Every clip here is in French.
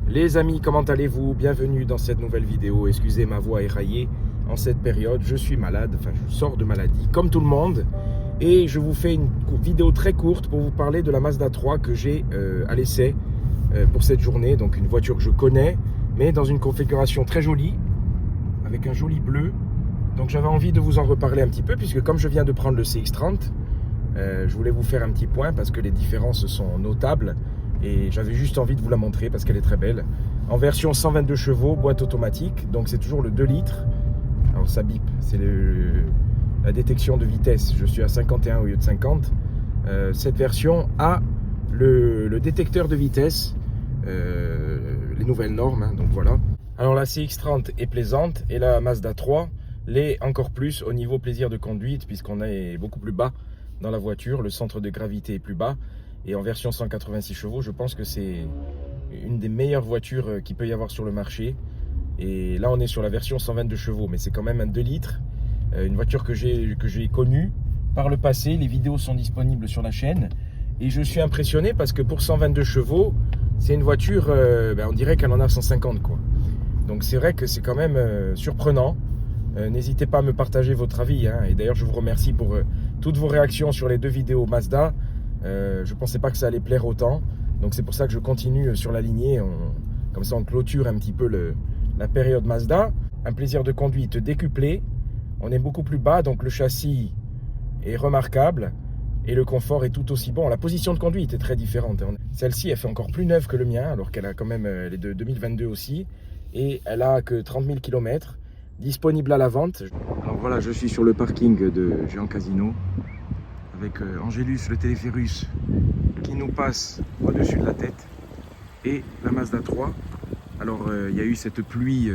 Les amis, comment allez-vous? Bienvenue dans cette nouvelle vidéo. Excusez ma voix éraillée en cette période. Je suis malade, enfin je sors de maladie comme tout le monde. Et je vous fais une vidéo très courte pour vous parler de la Mazda 3 que j'ai à l'essai pour cette journée. Donc une voiture que je connais, mais dans une configuration très jolie, avec un joli bleu. Donc j'avais envie de vous en reparler un petit peu, puisque comme je viens de prendre le CX-30, je voulais vous faire un petit point parce que les différences sont notables. Et j'avais juste envie de vous la montrer parce qu'elle est très belle. En version 122 chevaux, boîte automatique, donc c'est toujours le 2 litres. Alors ça bip, c'est la détection de vitesse. Je suis à 51 au lieu de 50. Cette version a le détecteur de vitesse, les nouvelles normes, hein, donc voilà. Alors la CX-30 est plaisante et la Mazda 3 l'est encore plus au niveau plaisir de conduite, puisqu'on est beaucoup plus bas dans la voiture, le centre de gravité est plus bas. Et en version 186 chevaux, je pense que c'est une des meilleures voitures qu'il peut y avoir sur le marché. Et là, on est sur la version 122 chevaux, mais c'est quand même un 2 litres. Une voiture que j'ai connue par le passé. Les vidéos sont disponibles sur la chaîne. Et je suis impressionné parce que pour 122 chevaux, c'est une voiture, on dirait qu'elle en a 150, quoi. Donc c'est vrai que c'est quand même surprenant. N'hésitez pas à me partager votre avis, hein. Et d'ailleurs, je vous remercie pour toutes vos réactions sur les deux vidéos Mazda. Je ne pensais pas que ça allait plaire autant, donc c'est pour ça que je continue sur la lignée. Comme ça on clôture un petit peu la période Mazda. Un plaisir de conduite décuplé, on est beaucoup plus bas, donc le châssis est remarquable et le confort est tout aussi bon. La position de conduite est très différente. Celle-ci elle fait encore plus neuve que le mien, alors qu'elle a quand même, elle est de 2022 aussi, et elle a que 30 000 km, disponible à la vente. Alors voilà, je suis sur le parking de Géant Casino, avec Angélus, le téléphérus, qui nous passe au-dessus de la tête, et la Mazda 3. Alors il y a eu cette pluie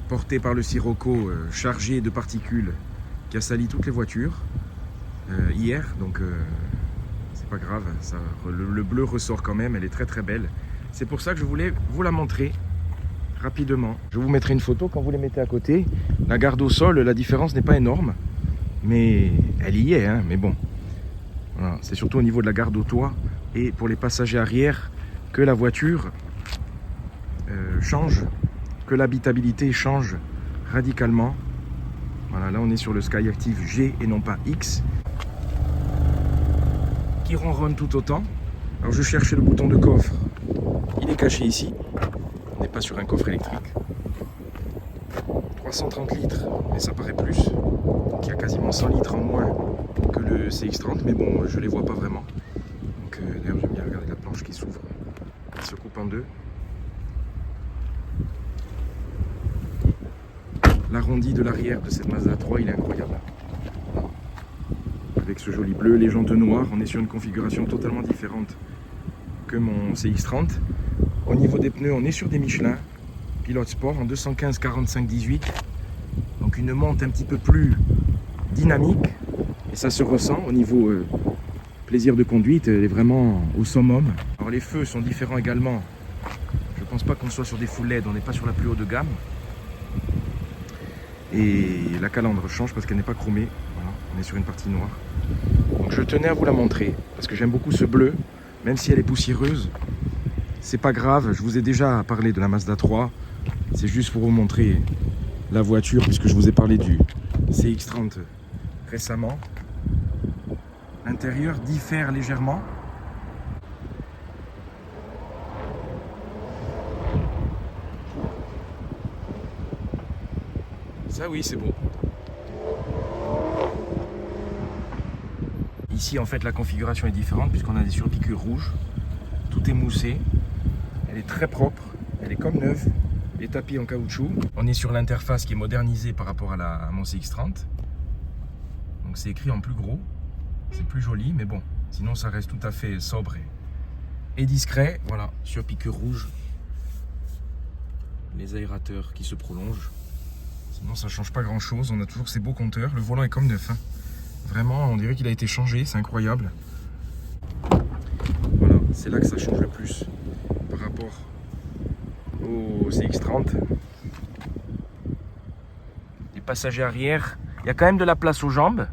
portée par le sirocco, chargée de particules, qui a sali toutes les voitures hier, donc c'est pas grave, ça, le bleu ressort quand même, elle est très très belle. C'est pour ça que je voulais vous la montrer rapidement. Je vous mettrai une photo quand vous les mettez à côté. La garde au sol, la différence n'est pas énorme, mais elle y est, hein, mais bon. Voilà, c'est surtout au niveau de la garde au toit et pour les passagers arrière que la voiture change, que l'habitabilité change radicalement. Voilà, là on est sur le Skyactiv G et non pas X, qui ronronne tout autant. Alors je cherchais le bouton de coffre, il est caché ici. On n'est pas sur un coffre électrique. 330 litres, mais ça paraît plus. Donc il y a quasiment 100 litres en moins que le CX-30, mais bon, je les vois pas vraiment. Donc d'ailleurs, j'aime bien regarder la planche qui s'ouvre, qui se coupe en deux. L'arrondi de l'arrière de cette Mazda 3, il est incroyable. Avec ce joli bleu, les jantes noires, on est sur une configuration totalement différente que mon CX-30. Au niveau des pneus, on est sur des Michelin Pilote Sport en 215 45 18. Donc une monte un petit peu plus dynamique. Et ça se ressent au niveau plaisir de conduite, elle est vraiment au summum. Alors les feux sont différents également. Je ne pense pas qu'on soit sur des full LED, on n'est pas sur la plus haut de gamme. Et la calandre change parce qu'elle n'est pas chromée. Voilà, on est sur une partie noire. Donc je tenais à vous la montrer parce que j'aime beaucoup ce bleu, même si elle est poussiéreuse. C'est pas grave, je vous ai déjà parlé de la Mazda 3. C'est juste pour vous montrer la voiture, puisque je vous ai parlé du CX-30 récemment. L'intérieur diffère légèrement. Ça oui, c'est beau. Ici en fait la configuration est différente puisqu'on a des surpiqûres rouges. Tout est moussé. Elle est très propre, elle est comme neuve. Les tapis en caoutchouc. On est sur l'interface qui est modernisée par rapport à mon CX-30. Donc c'est écrit en plus gros. C'est plus joli, mais bon. Sinon ça reste tout à fait sobre et discret. Voilà, sur piqûre rouge. Les aérateurs qui se prolongent. Sinon ça change pas grand chose. On a toujours ces beaux compteurs. Le volant est comme neuf, hein. Vraiment, on dirait qu'il a été changé. C'est incroyable. Voilà, c'est là que ça change le plus par rapport au CX-30. Les passagers arrière, il y a quand même de la place aux jambes,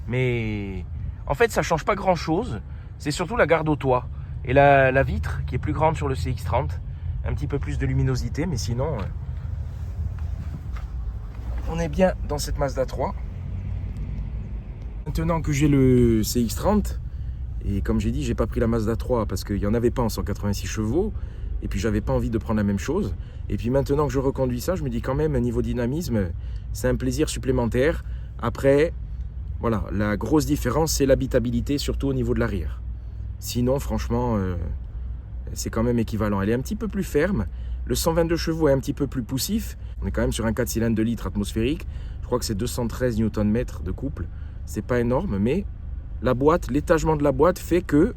mais en fait ça change pas grand chose. C'est surtout la garde au toit. Et la vitre qui est plus grande sur le CX-30. Un petit peu plus de luminosité, mais sinon, on est bien dans cette Mazda 3. Maintenant que j'ai le CX-30, et comme j'ai dit, j'ai pas pris la Mazda 3 parce qu'il n'y en avait pas en 186 chevaux, et puis j'avais pas envie de prendre la même chose. Et puis maintenant que je reconduis ça, je me dis quand même, niveau dynamisme, c'est un plaisir supplémentaire. Après, voilà, la grosse différence, c'est l'habitabilité, surtout au niveau de l'arrière. Sinon, franchement, c'est quand même équivalent. Elle est un petit peu plus ferme. Le 122 chevaux est un petit peu plus poussif. On est quand même sur un 4 cylindres de litre atmosphérique. Je crois que c'est 213 Nm de couple. C'est pas énorme, mais la boîte, l'étagement de la boîte fait que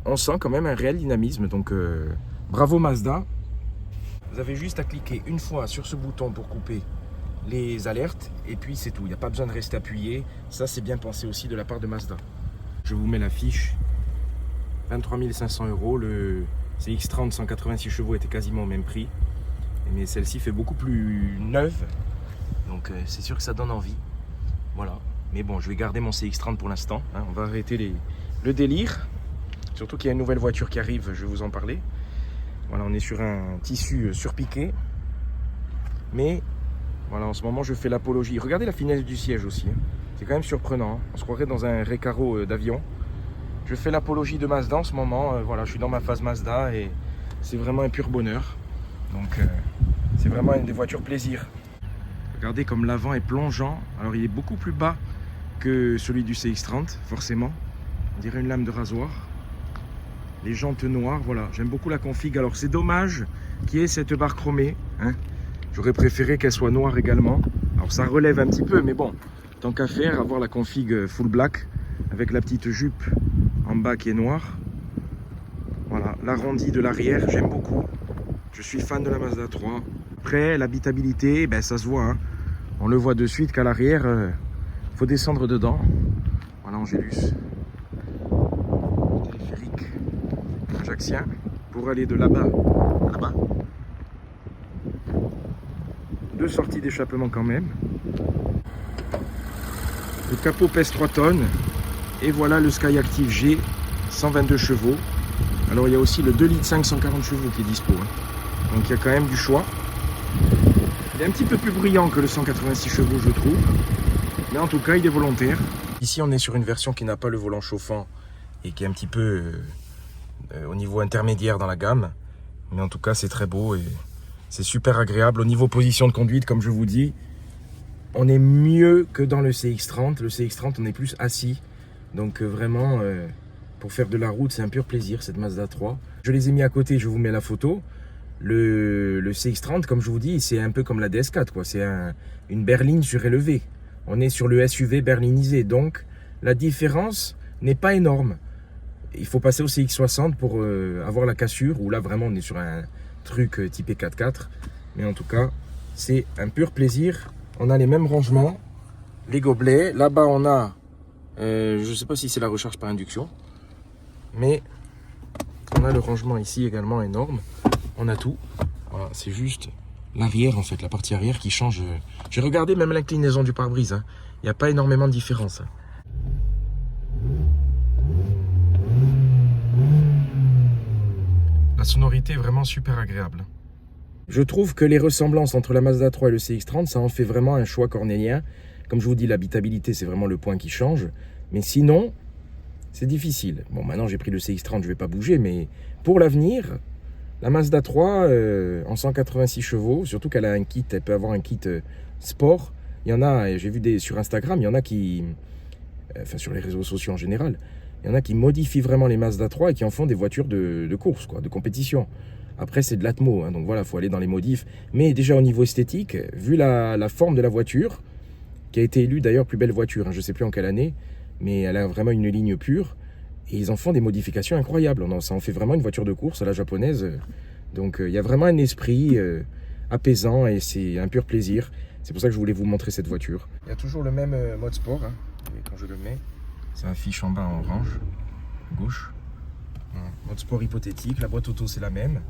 on sent quand même un réel dynamisme. Donc, bravo Mazda. Vous avez juste à cliquer une fois sur ce bouton pour couper les alertes. Et puis, c'est tout. Il n'y a pas besoin de rester appuyé. Ça, c'est bien pensé aussi de la part de Mazda. Je vous mets la fiche. 23 500 €. Le CX-30 186 chevaux était quasiment au même prix. Mais celle-ci fait beaucoup plus neuve. Donc c'est sûr que ça donne envie. Voilà. Mais bon, je vais garder mon CX-30 pour l'instant. Hein. On va arrêter le délire. Surtout qu'il y a une nouvelle voiture qui arrive, je vais vous en parler. Voilà, on est sur un tissu surpiqué. Mais voilà, en ce moment, je fais l'apologie. Regardez la finesse du siège aussi. Hein. C'est quand même surprenant. Hein. On se croirait dans un Recaro d'avion. Je fais l'apologie de Mazda en ce moment. Voilà, je suis dans ma phase Mazda et c'est vraiment un pur bonheur. Donc, c'est vraiment une des voitures plaisir. Regardez comme l'avant est plongeant. Alors, il est beaucoup plus bas que celui du CX-30, forcément. On dirait une lame de rasoir. Les jantes noires, voilà. J'aime beaucoup la config. Alors, c'est dommage qu'il y ait cette barre chromée. Hein. J'aurais préféré qu'elle soit noire également. Alors, ça relève un petit peu, mais bon, tant qu'à faire, avoir la config full black avec la petite jupe en bas qui est noire. Voilà, l'arrondi de l'arrière, j'aime beaucoup. Je suis fan de la Mazda 3. Après, l'habitabilité, ben, ça se voit. Hein. On le voit de suite qu'à l'arrière, faut descendre dedans. Voilà, Angélus. Téléphérique ajaxien pour aller de là-bas à là-bas. 2 sorties d'échappement quand même. Le capot pèse 3 tonnes. Et voilà le Skyactiv G, 122 chevaux. Alors il y a aussi le 2 litres 140 chevaux qui est dispo. Hein. Donc il y a quand même du choix. Il est un petit peu plus brillant que le 186 chevaux, je trouve. Mais en tout cas, il est volontaire. Ici, on est sur une version qui n'a pas le volant chauffant et qui est un petit peu au niveau intermédiaire dans la gamme. Mais en tout cas, c'est très beau et c'est super agréable. Au niveau position de conduite, comme je vous dis, on est mieux que dans le CX-30. Le CX-30, on est plus assis. Donc vraiment, pour faire de la route, c'est un pur plaisir, cette Mazda 3. Je les ai mis à côté, je vous mets la photo. Le CX-30, comme je vous dis, c'est un peu comme la DS4, quoi. C'est une berline surélevée. On est sur le SUV berlinisé, donc la différence n'est pas énorme. Il faut passer au CX-60 pour avoir la cassure, où là vraiment on est sur un truc typé 4x4. Mais en tout cas, c'est un pur plaisir. On a les mêmes rangements, les gobelets. Là-bas, on a... je ne sais pas si c'est la recharge par induction, mais on a le rangement ici également énorme. On a tout. Voilà, c'est juste l'arrière en fait, la partie arrière qui change. J'ai regardé même l'inclinaison du pare-brise. Hein. Il n'y a pas énormément de différence. Hein. La sonorité est vraiment super agréable. Je trouve que les ressemblances entre la Mazda 3 et le CX-30, ça en fait vraiment un choix cornélien. Comme je vous dis, l'habitabilité, c'est vraiment le point qui change. Mais sinon, c'est difficile. Bon, maintenant, j'ai pris le CX-30, je ne vais pas bouger. Mais pour l'avenir, la Mazda 3, en 186 chevaux, surtout qu'elle a un kit, elle peut avoir un kit sport. Il y en a, j'ai vu sur Instagram, il y en a qui... Enfin, sur les réseaux sociaux en général. Il y en a qui modifient vraiment les Mazda 3 et qui en font des voitures de course, quoi, de compétition. Après, c'est de l'atmo, hein, donc voilà, il faut aller dans les modifs. Mais déjà, au niveau esthétique, vu la forme de la voiture, qui a été élue d'ailleurs plus belle voiture, hein, je ne sais plus en quelle année, mais elle a vraiment une ligne pure, et ils en font des modifications incroyables. Ça en fait vraiment une voiture de course à la japonaise. Donc il y a vraiment un esprit apaisant, et c'est un pur plaisir. C'est pour ça que je voulais vous montrer cette voiture. Il y a toujours le même mode sport, hein, et quand je le mets, ça affiche en bas en orange, gauche. Voilà. Mode sport hypothétique, la boîte auto c'est la même.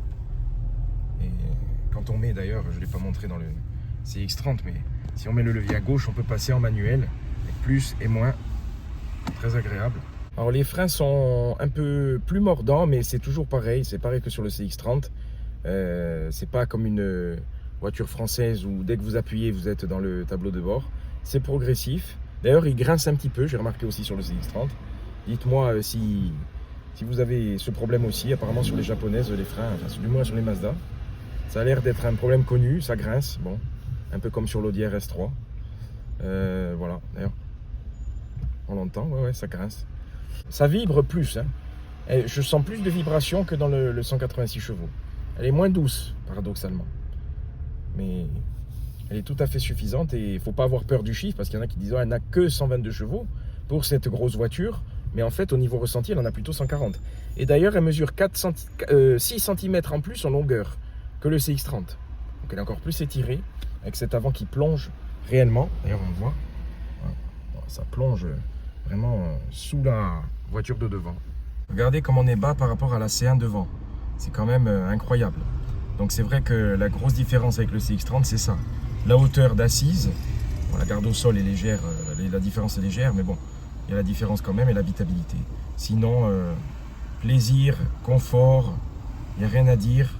Et quand on met, d'ailleurs, je ne l'ai pas montré dans le CX-30, mais si on met le levier à gauche, on peut passer en manuel, avec plus et moins. Très agréable. Alors les freins sont un peu plus mordants, mais c'est toujours pareil. C'est pareil que sur le CX-30. C'est pas comme une voiture française où dès que vous appuyez, vous êtes dans le tableau de bord. C'est progressif. D'ailleurs, il grince un petit peu. J'ai remarqué aussi sur le CX-30. Dites-moi si vous avez ce problème aussi. Apparemment sur les japonaises, les freins, enfin du moins sur les Mazda, ça a l'air d'être un problème connu. Ça grince. Bon, un peu comme sur l'Audi RS3. Voilà. D'ailleurs, on l'entend. Ouais, ça grince. Ça vibre plus, hein. Et je sens plus de vibrations que dans le 186 chevaux. Elle est moins douce, paradoxalement. Mais elle est tout à fait suffisante et il ne faut pas avoir peur du chiffre parce qu'il y en a qui disent oh, elle n'a que 122 chevaux pour cette grosse voiture. Mais en fait, au niveau ressenti, elle en a plutôt 140. Et d'ailleurs, elle mesure 6 cm en plus en longueur que le CX-30. Donc elle est encore plus étirée avec cet avant qui plonge réellement. D'ailleurs, on le voit. Ça plonge vraiment sous la voiture de devant. Regardez comme on est bas par rapport à la C1 devant. C'est quand même incroyable. Donc c'est vrai que la grosse différence avec le CX-30, c'est ça. La hauteur d'assise, bon, la garde au sol est légère, la différence est légère, mais bon, il y a la différence quand même et l'habitabilité. Sinon, plaisir, confort, il n'y a rien à dire.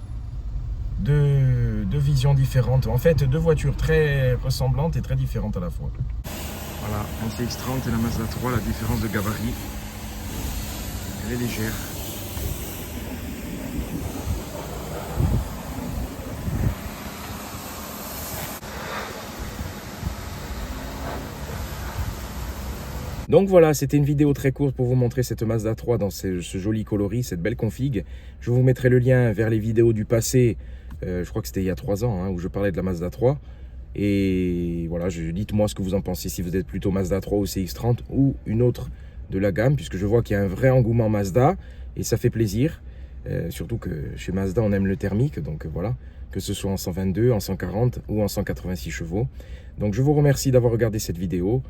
Deux visions différentes. En fait, deux voitures très ressemblantes et très différentes à la fois. Voilà, un CX-30 et la Mazda 3, la différence de gabarit, elle est légère. Donc voilà, c'était une vidéo très courte pour vous montrer cette Mazda 3 dans ce joli coloris, cette belle config. Je vous mettrai le lien vers les vidéos du passé, je crois que c'était il y a 3 ans, hein, où je parlais de la Mazda 3. Et voilà, dites-moi ce que vous en pensez, si vous êtes plutôt Mazda 3 ou CX-30 ou une autre de la gamme, puisque je vois qu'il y a un vrai engouement Mazda et ça fait plaisir. Surtout que chez Mazda, on aime le thermique, donc voilà, que ce soit en 122, en 140 ou en 186 chevaux. Donc je vous remercie d'avoir regardé cette vidéo.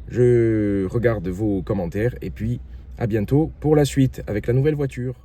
Je regarde vos commentaires et puis à bientôt pour la suite avec la nouvelle voiture.